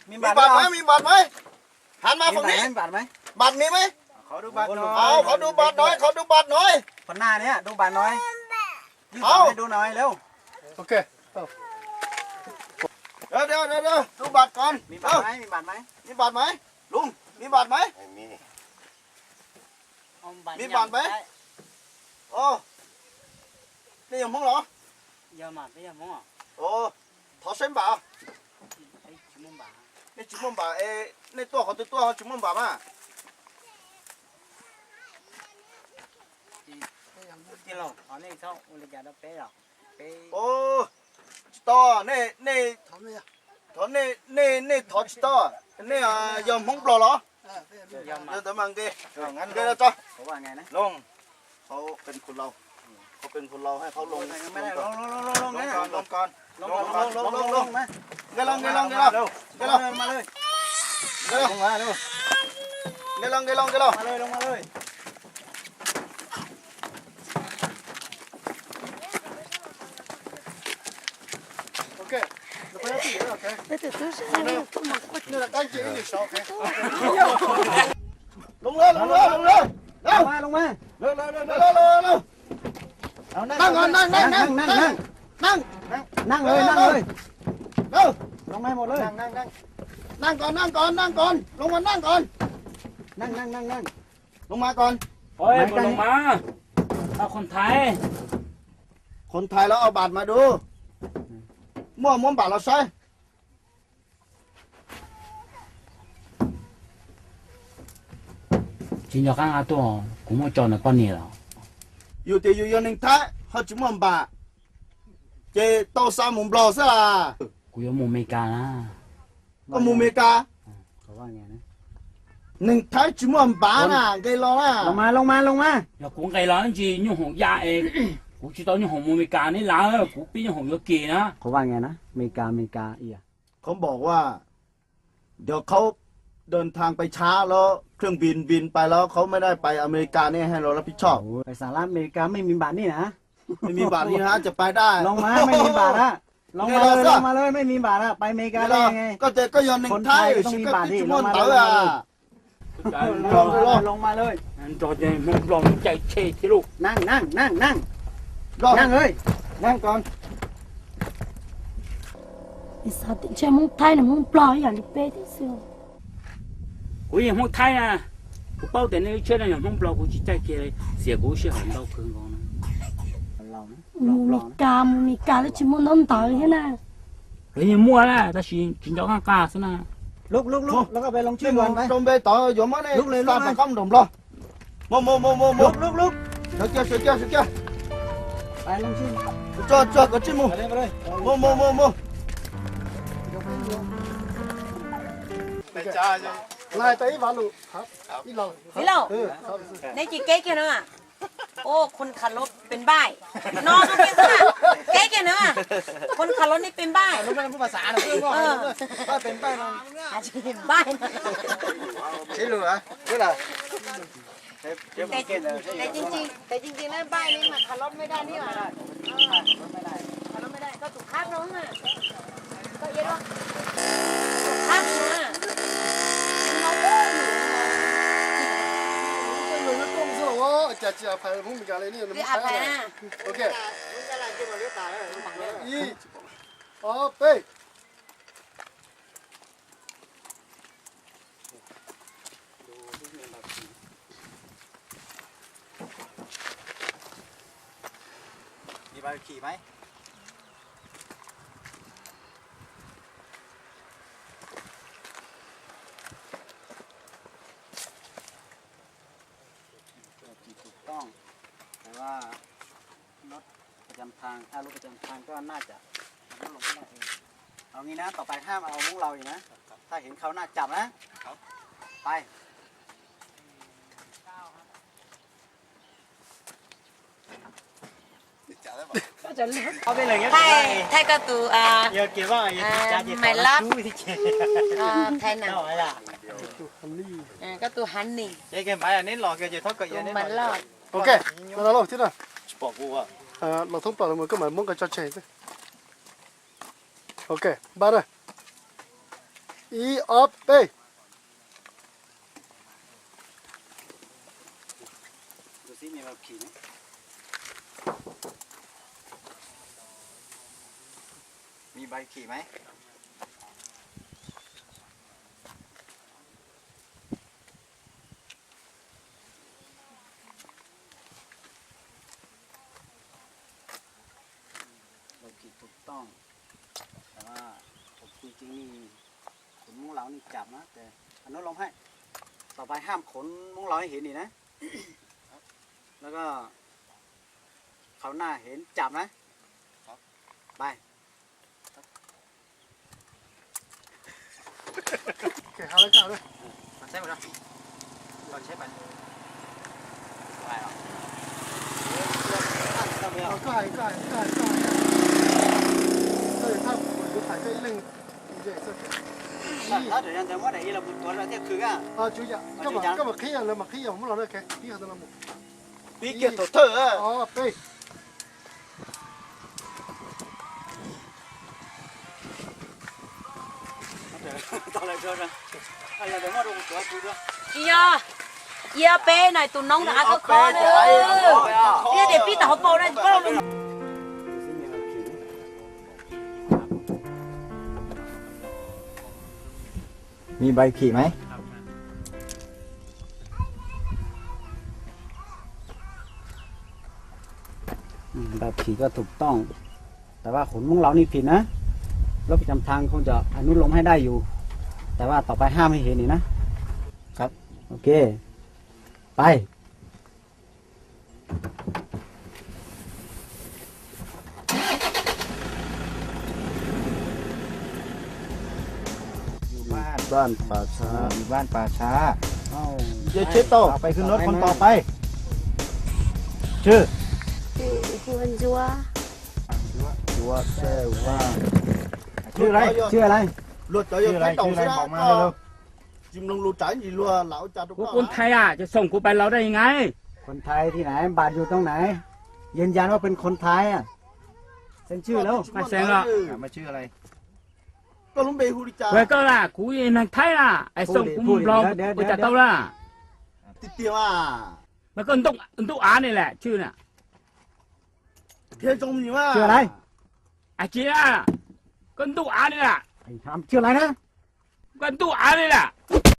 มี มี บัตร บัตรไหมมีบัตรไหมหันมาฝั่งนี้ มีบัตรไหม บัตรมีไหม ขอดูบัตรหน่อย เอาขอดูบัตรหน่อยขอดูบัตรหน่อย คนหน้าเนี่ยดูบัตรหน่อยยื่น เอา บัตรให้ดูหน่อยเร็ว โอเค เดี๋ยวดูบัตรก่อน มีบัตรไหมมีบัตรไหม มีบัตรไหมลุงมีบัตรไหม มี มีบัตรไหมโอ้นี่ยังมั้งเหรอ giờ mà bây giờ muốn à โอ้ถอดเส้นบ่า thấy chú muốn bà นี่จุ่มบ่าในตัวเขาตัวเขาจุ่มบ่ามา cái lồng ở đây sao ôi là giờ nó bé rồi bé โอ้ต่อนี่ถอนี่ถอดต่อนี่ยอมห้องปลอเหรอ giờ mà เดี๋ยวมังดิ งั้น เดี๋ยวจ้ะ เขาว่าไงนะ ลงเขาเป็นคนเราเขาเป็นคนเราให้เขาลง ไม่ได้ลง ลงก่อน ลงมา เดี๋ยวลง มาเลย เดี๋ยวลงมาเลย มาเลย โอเคเราไปแล้วสิโอเค 那这都是那个不忙活。 นี่แหละตั้งใจนี่ชอบโอเค ลงเลย ลงมาเร็ว เอานั่งเลยนั่งเลยลงมาหมดเลยนั่งก่อนลงมานั่งก่อน ลงมาก่อน ôi một lồng má tao con thái คนไทยแล้วเอาบาทมาดูม้วนบาทเราใช้ chỉ cho các tu cũng muốn chọn được con nhiều rồi อยู่ที่อยู่ในไทยเขาจะม้วนบาทเจโตซามุมบลอซะล่ะ cũng có một mấy ca á ก็มูเมกา เขาว่าไงนะ หนึ่งไทยจะม้วนบาทน่ะไกลอน่ะ ลงมา giờ cũng cái đó gì như hồng da ấy cũng chỉ tao như hồng một mấy ca này lá cũng biết như hồng cái kia nữa เขาว่าไงนะอเมริกาอีอะ เขาบอกว่า เดี๋ยวเขาเดินทางไปช้าแล้วเครื่องบินไปแล้วเขาไม่ได้ไปอเมริกาเนี่ยให้เรารับผิดชอบ ไปสหรัฐอเมริกาไม่มีบัตรนี่นะ ไม่มีบาทนี่ฮะจะไปได้ ลงมาไม่มีบัตรอะลงมาเลยไม่มีบัตรอะไปอเมริกาได้ไง ก็แต่ก็ยังหนึ่งไทย คนไทยต้องมีบาทดิ ชิมอน ลงมา เต๋อ เลย อ่ะ ลงมาเลย anh cho chơi một lồng chạy chê thế luôn นั่ง รอ นั่งเลย นั่งก่อน 你啥的，这么太能么不一样的白的是。 cũng như không thay à cũng bao tiền này chơi là những không bao cũng chỉ chạy kia xỉa cũng sẽ không đâu cứng con มูมีกาแล้วจะมันนอนตายแค่นั้น rồi như mua là ta chỉ cho các ca thế nào ลุกแล้วก็ไปลงชื่อก่อนไป trong bê tỏ dỗ mất đi Lúc lên, lúc ta lên. phải không đồng lo mô ลุก sửa chưa ไปลงชื่อ cho có chim mô มาเลย mô นายไปอีกวันลูกครับอีเรา พี่เรา ครับ ในจีเก๊กแค่นั้นอ่ะโอ้คนขับรถเป็นบ้ายนอนก็เป็นซะเก๊กแค่นั้นอ่ะคนขับรถนี่เป็นบ้าย รู้ไหมพูดภาษาหน่อยเพื่อนก็เป็นไปมัน อาจจะเป็นบ้ายนะ ใช่หรือไม่ล่ะ แต่จริงๆแล้วบ้ายนี่มันขับรถไม่ได้นี่หว่าขับรถไม่ได้ก็ถูกคาบน้องอ่ะก็เย็นว่าคาบน้องอ่ะน้องโอ้ย 有人公司我姐拍红米家的，你有 คืออาแพ้ OK， 一，好背。 มีใบขี่ไหมถูกต้องแต่ว่ารถประจำทางถ้ารถประจำทางก็น่าจะลงได้เองเอางี้นะต่อไปห้ามเอามุ้งเราอีกนะถ้าเห็นเขาหน้าจับนะไป เอาไปเลยงั้น ไทยก็ตัวgiờ kia vào cha chị mày lót chú thì chị ไทยหนัง nói là ก็ตัวฮันนี่ cái cái máy là nến lò kia chị thoát cậy ตัว nến มันรอด OK，那老听了， บอกกูว่า 老头把我们根本蒙个叫钱的。OK，bắt rồi. 一二背， ดูซิมีใบขับขี่ไหมมีใบขี่ไหมใบขี่ถูกต้องแต่ว่าผมจริงๆนี่ขนมุ้งเหลานี่จับนะแต่อนุโลมให้ต่อไปห้ามขนมุ้งเหลาให้เห็นอีกนะ แล้วก็เขาหน้าเห็นจับนะไป 给好了搞了， มันใช่ไหมครับเราใช้ไปไปหรอ哦，盖盖盖盖，对，他我就抬这一扔，你这也是。 ถ้าเดี๋ยวยันจะว่าไหนเราบุญตัวเราเที่ยคืออ่ะ 啊，就这样，干嘛可以啊？那么可以啊？我们老那开，厉害的那么。 ปีเกียรติเธอ 哦，背， ตอนแรกเจอนะอะไรเดี๋ยวว่าเราบุญตัวคือด้วย เอียเป้หน่อยตุนน้องตาก็คอเลยเนี่ยเดี๋ยวพี่ต่อโปรนะก็ลง มีใบขี่ไหมใบขี่ก็ถูกต้อง แต่ว่าขนมุ้งเรานี่ผิดนะรถประจำทางคงจะอนุโลมให้ได้อยู่ แต่ว่าต่อไปห้ามให้เห็นอีกนะครับโอเคไปอยู่บ้าน บ้านป่าช้า อยู่บ้านป่าช้า เยชิโตไปขึ้นรถคนต่อไป ชื่อ Huân chúa ชัวเซว่า ชื่ออะไรชื่ออะไร รถจะยังไม่ตกใช่ไหมบอกมาเลยจิมลงรูจ่ายยี่รัวเหลาจ่าทุก กูคนไทยอ่ะจะส่งกูไปเราได้ยังไง คนไทยที่ไหนบ้านอยู่ตรงไหนยืนยันว่าเป็นคนไทยอ่ะเซ็นชื่อแล้ว ไม่เซ็นหรอก มาชื่ออะไร ก็ลุงเบฮูริจ่า เว้ยก็ล่ะกูยังในไทยล่ะไอ้ส่งกูมึงปลอมกูจะเต้าล่ะ ติดเตียวอ่ะ มันก็ต้องอ่านนี่แหละชื่อน่ะ เทียจงอยู่ว่า ชื่ออะไร ไอ้เจี๊ยก็ต้องอ่านนี่แหละ ไอ้ทำชื่ออะไรนะ ก็ต้องอ่านนี่แหละ โอ้